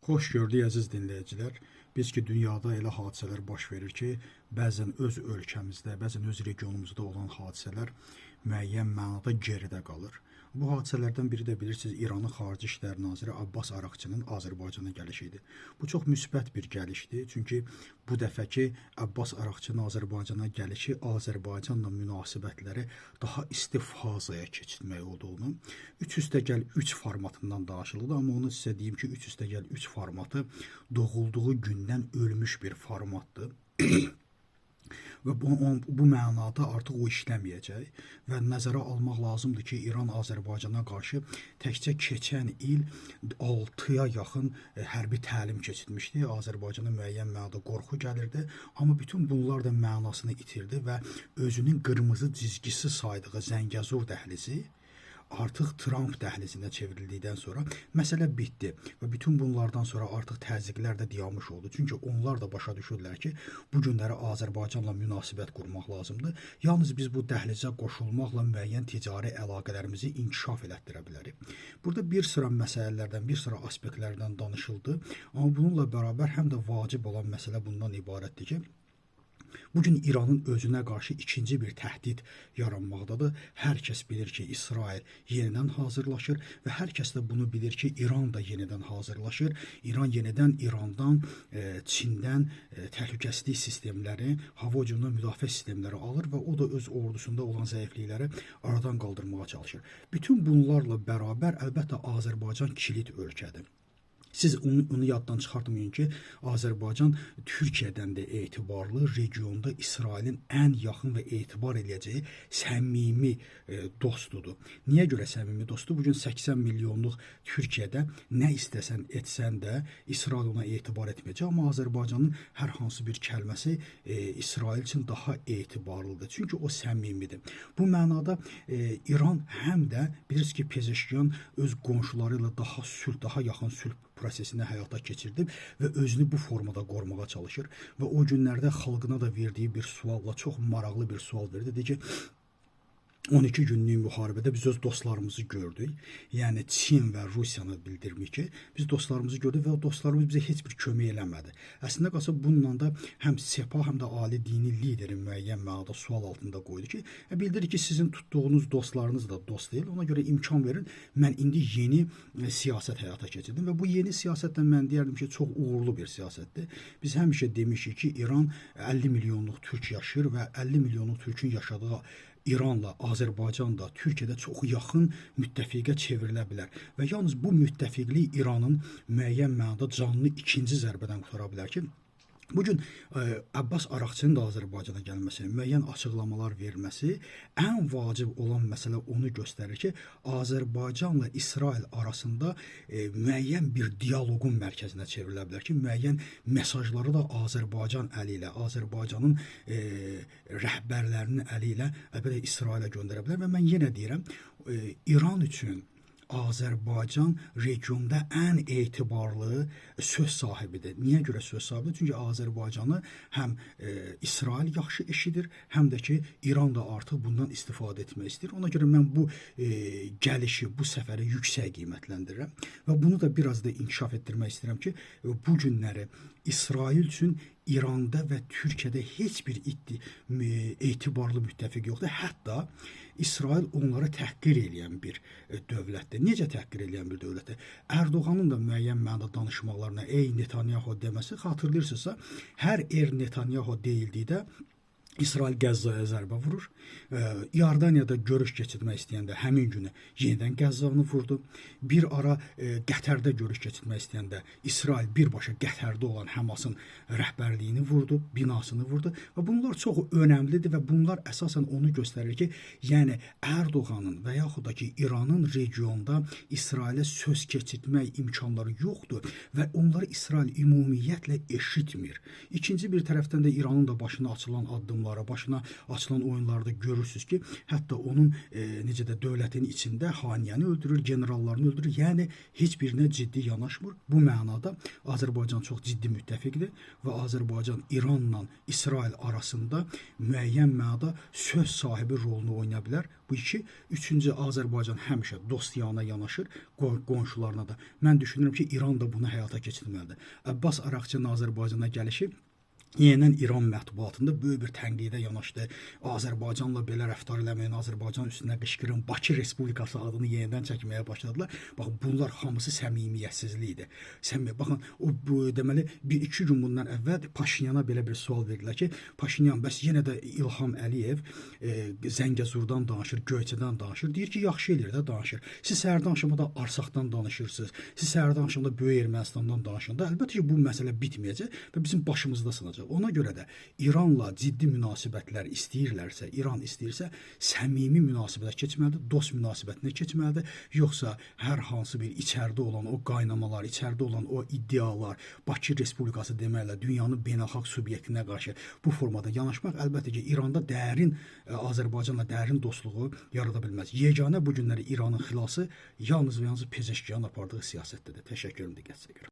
Xoş gördük əziz dinləyicilər. Biz ki, dünyada elə hadisələr baş verir ki, bəzən öz ölkəmizdə, bəzən öz regionumuzda olan hadisələr müəyyən mənada geridə qalır. Bu hadisələrdən biri də bilirsiniz, İranın Xarici İşlər Naziri Abbas Araqçının Azərbaycana gəlişidir. Bu çox müsbət bir gəlişdir. Çünki bu dəfəki Abbas Araqçının Azərbaycana gəlişi Azərbaycanla münasibətləri daha isti fazaya keçirmək olduğunu, 3+3 formatından danışıldı. Amma onu sizə deyim ki, 3+3 formatı doğulduğu gündən ölmüş bir formatdır. Və bu mənada artıq o işləməyəcək və nəzərə almaq lazımdır ki, İran Azərbaycana qarşı təkcə keçən il 6-ya yaxın hərbi təlim keçirmişdi. Azərbaycana müəyyən mənada qorxu gəlirdi, amma bütün bunlar da mənasını itirdi və özünün qırmızı cizgisi saydığı Zəngəzur dəhlizi artıq Trump dəhlizinə çevrildikdən sonra məsələ bitdi və bütün bunlardan sonra artıq təzyiqlər də dayanmış oldu. Çünki onlar da başa düşürlər ki, bu günləri Azərbaycanla münasibət qurmaq lazımdır. Yalnız biz bu dəhlizə qoşulmaqla müəyyən ticari əlaqələrimizi inkişaf elətdirə bilərik. Burada bir sıra məsələlərdən, bir sıra aspektlərdən danışıldı. Amma bununla bərabər həm də vacib olan məsələ bundan ibarətdir ki, bugün İranın özünə qarşı ikinci bir təhdid yaranmaqdadır. Hər kəs bilir ki, İsrail yenidən hazırlaşır və hər kəs də bunu bilir ki, İran da yenidən hazırlaşır. İran yenidən İrandan, Çindən təhlükəsizlik sistemləri, hava hücumundan müdafiə sistemləri alır və o da öz ordusunda olan zəiflikləri aradan qaldırmağa çalışır. Bütün bunlarla bərabər əlbəttə Azərbaycan kilit ölkədir. Siz onu yaddan çıxartmayın ki, Azərbaycan Türkiyədən də etibarlı, regionda İsrailin ən yaxın və etibar eləyəcəyi səmimi dostudur. Niyə görə səmimi dostdur? Bugün 80 milyonluq Türkiyədə nə istəsən etsən də İsrail ona etibar etməyəcək. Amma Azərbaycanın hər hansı bir kəlməsi İsrail üçün daha etibarlıdır. Çünki o səmimidir. Bu mənada İran həm də bilirsiniz ki, Pezeşkiyan öz qonşuları ilə daha yaxın sülh prosesini həyata keçirdib və özünü bu formada qorumağa çalışır və o günlərdə xalqına da verdiyi bir sualla çox maraqlı bir sual verdi. Dedi ki, 12 günlük müharibədə biz öz dostlarımızı gördük. Yəni Çin və Rusiyanı bildirmiş ki, biz dostlarımızı gördük və o dostlarımız bizə heç bir kömək eləmədi. Əslində qalsa bununla da həm Sepah, həm də ali dini liderin müəyyən mənada sual altında qoydu ki, bildirir ki, sizin tutduğunuz dostlarınız da dost deyil. Ona görə imkan verin, mən indi yeni siyasət həyata keçirdim və bu yeni siyasətlə mən deyərdim ki, çox uğurlu bir siyasətdir. Biz həmişə demişik ki, İran 50 milyonluq türk yaşayır və 50 milyonluq türkün yaşadığı İranla, Azərbaycanla, Türkiyədə çox yaxın müttəfiqə çevrilə bilər. Və yalnız bu müttəfiqlik İranın müəyyən mənada canlı ikinci zərbədən qurtara bilər ki, bugün Abbas Araqçının da Azərbaycana gəlməsi, müəyyən açıqlamalar verməsi ən vacib olan məsələ onu göstərir ki, Azərbaycanla İsrail arasında müəyyən bir dialoqun mərkəzinə çevrilə bilər ki, müəyyən mesajları da Azərbaycan əli ilə, Azərbaycanın rəhbərlərinin əli ilə əlbəttə İsrailə göndərə bilər və mən yenə deyirəm, İran üçün Azərbaycan regionda ən etibarlı söz sahibidir. Niyə görə söz sahibidir? Çünki Azərbaycanı həm İsrail yaxşı eşidir, həm də ki, İran da artıq bundan istifadə etmək istəyir. Ona görə mən bu gəlişi, bu səfəri yüksək qiymətləndirirəm və bunu da biraz da inkişaf etdirmək istəyirəm ki, bu günləri İsrail üçün İranda və Türkiyədə heç bir etibarlı müttəfiq yoxdur. Hətta İsrail onları təhqir eləyən bir dövlətdir. Necə təhqir eləyən bir dövlətdir? Erdoğanın da müəyyən mənada danışmaqlarına ey Netanyahu deməsi, xatırlayırsınızsa, hər Netanyahu deyildikdə İsrail Qəzzaya zərbə vurur. İordaniyada görüş keçirmək istəyəndə həmin günü yenidən Qəzzanı vurdu. Bir ara Qətərdə görüş keçirmək istəyəndə İsrail birbaşa Qətərdə olan Həmasın rəhbərliyini vurdu, binasını vurdu və bunlar çox önəmlidir və bunlar əsasən onu göstərir ki, yəni Erdoğanın və yaxud da ki, İranın regionda İsrailə söz keçirtmək imkanları yoxdur və onları İsrail ümumiyyətlə eşitmir. İkinci bir tərəfdən də İranın da başına açılan addımlar hücumlara, başına açılan oyunlarda görürsünüz ki, hətta onun necə də dövlətin içində xaniyəni öldürür, generallarını öldürür. Yəni heç birinə ciddi yanaşmır. Bu mənada Azərbaycan çox ciddi müttəfiqdir və Azərbaycan İranla İsrail arasında müəyyən mənada söz sahibi rolunu oynaya bilər. Bu iki, üçüncü, Azərbaycan həmişə dostyanə yanaşır, qonşularına da. Mən düşünürəm ki, İran da bunu həyata keçirməlidir. Abbas Araqçının Azərbaycana gəlişi yenidən İran mətbuatında böyük bir tənqidə yanaşdı. Azərbaycanla belə rəftar eləməyin, Azərbaycan üstünə qışqırın, Bakı Respublikası adını yenidən çəkməyə başladılar. Baxın, bunlar hamısı səmimiyyətsizlikdir. Baxın, deməli, bir-iki gün bundan əvvəl Paşinyana belə bir sual verdilər ki, Paşinyan, bəs yenə də İlham Əliyev Zəngəzurdan danışır, Göyçədən danışır. Deyir ki, yaxşı eləyir də danışır. Siz səhər danışmada Arsaqdan danışırsınız. Siz səhər danışmada Böyük Ermənistandan danışanda, əlbəttə ki, bu məsələ bitməyəcək və bizim başımızda sınacaq. Ona görə də İranla ciddi münasibətlər istəyirlərsə, İran istəyirsə, səmimi münasibətə keçməlidir, dost münasibətinə keçməlidir. Yoxsa hər hansı bir içəridə olan o qaynamalar, içəridə olan o iddialar, Bakı Respublikası deməklə dünyanın beynəlxalq subyektinə qarşı bu formada yanaşmaq əlbəttə ki, İranda dərin, Azərbaycanla dərin dostluğu yarada bilməz. Yeganə bu günləri İranın xilası yalnız və yalnız Pezeşkiyanın apardığı siyasətdədir. Təşəkkür edirəm diqqətinizə görə.